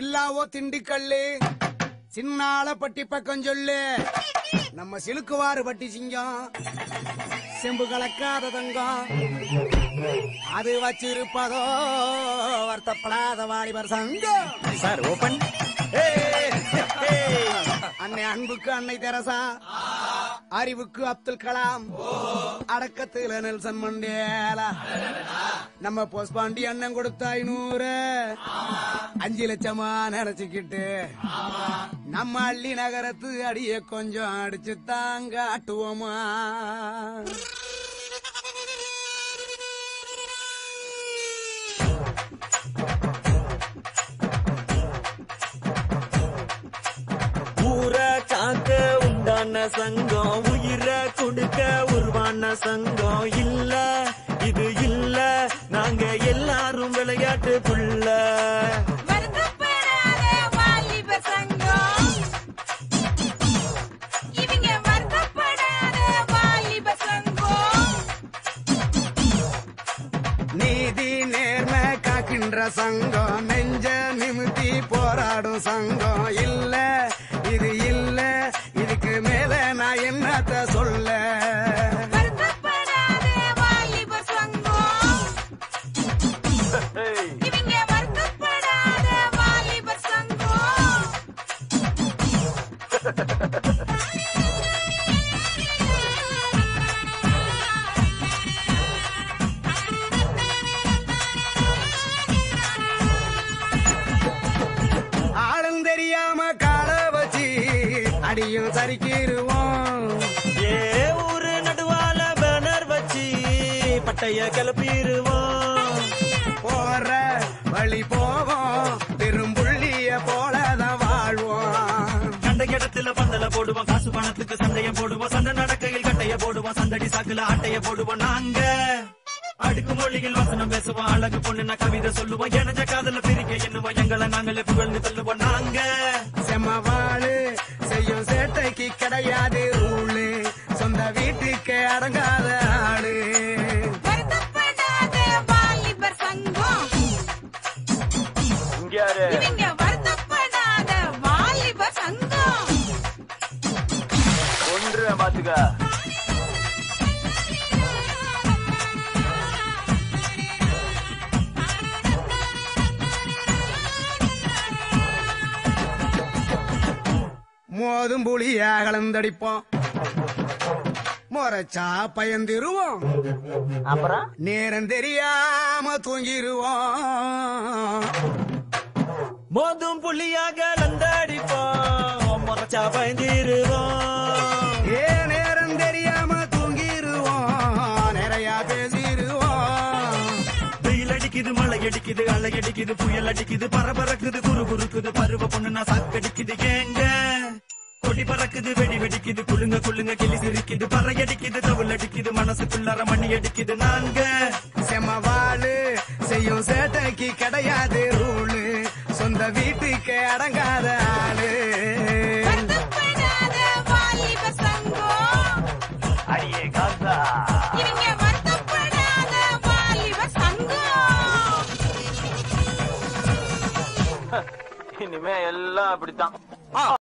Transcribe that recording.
இல்லாவோ திண்டுக்கல்லு சின்னால பட்டி பக்கம் சொல்லு நம்ம சிலுக்குவாறு பட்டி சிங்கம் செம்பு கலக்காத தங்கம் அது வச்சிருப்பதோ வருத்தப்படாத வாலிபர் சங்கம் சார் ஓபன் அன்னை அன்புக்கு அன்னை தெரசா அறிவுக்கு அப்துல் கலாம் அடக்கத்துல நெல்சன் மண்டேலா நம்ம போஸ்பாண்டி அண்ணன் கொடுத்த 500 5 லட்சமா நினைச்சுக்கிட்டு நம்ம அள்ளி நகரத்து அடிய கொஞ்சம் அடிச்சு தாங்க ஆட்டுவோமா சங்கம் உயிரை கொடுக்க உருவான சங்கம் இல்ல இது இல்ல நாங்க எல்லாரும் விளையாட்டு புள்ள நீதி நேர்மை காக்கின்ற சங்கம் நெஞ்ச நிமித்தி போராடும் சங்கம் இல்ல இது இல்ல இதுக்கு மேல நான் என்னத்த சொல்ல ஆளும் தெரியாம கால வச்சு அடியும் சரிக்கிருவோம் ஊரு நடுவால பேனர் வச்சு பட்டைய கிளப்பிடுவோம் போற வழி போவோம் பெரும்புள்ளிய போலதான் வாழ்வோம் கண்ட இடத்துல பந்தல போடுவோம் காசு பணத்துக்கு சண்டைய போடுவோம் சண்டை நடக்கையில் கட்டைய போடுவோம் சந்தடி சாக்குல ஆட்டைய போடுவோம் நாங்க அடுக்கு மொழியில் வசனம் பேசுவோம் அழகு பொண்ணுன்னா கவிதை சொல்லுவோம் எனஜ காதல பிரிக்க எண்ணுவோம் எங்களை நாங்களே புகழ்ந்து சொல்லுவோம் நாங்க செம்மவாளு செய்யும் சேட்டைக்கு கிடையாது ரூலு சொந்த வீட்டுக்கு அடங்காத ஆளு ஒன்று பாத்துக்க மோதும் புளியா கலந்தடிப்போம் முறைச்சா பயந்திருவோம் அப்புறம் நேரம் தெரியாம தூங்கிருவோம் மோதும் புள்ளியாக லந்தடிப்போம் முறைச்சா பயந்திருவோம் நேரம் தெரியாம தூங்கிருவோம் நிறைய பேசிருவோம் வெயில் அடிக்குது மழை அடிக்குது அலை அடிக்குது புயல் அடிக்குது பரபரக்குது குறு குறுக்குது பருவ பொண்ணுனா சாக்கடிக்குது ஏங்க கொடி பறக்குது வெடி வெடிக்குது குளுங்க குளுங்க கிளி சிரிக்குது பறை அடிக்குது தவுள் அடிக்குது மனசுக்குள்ளார மணி அடிக்குது நாங்க செம்மவாளு செய்யும் சேட்டைக்கு கிடையாது ரூலு சொந்த வீட்டுக்கு அடங்காத ஆளு அடியே காத்தா இனிமே எல்லாம் அப்படித்தான்.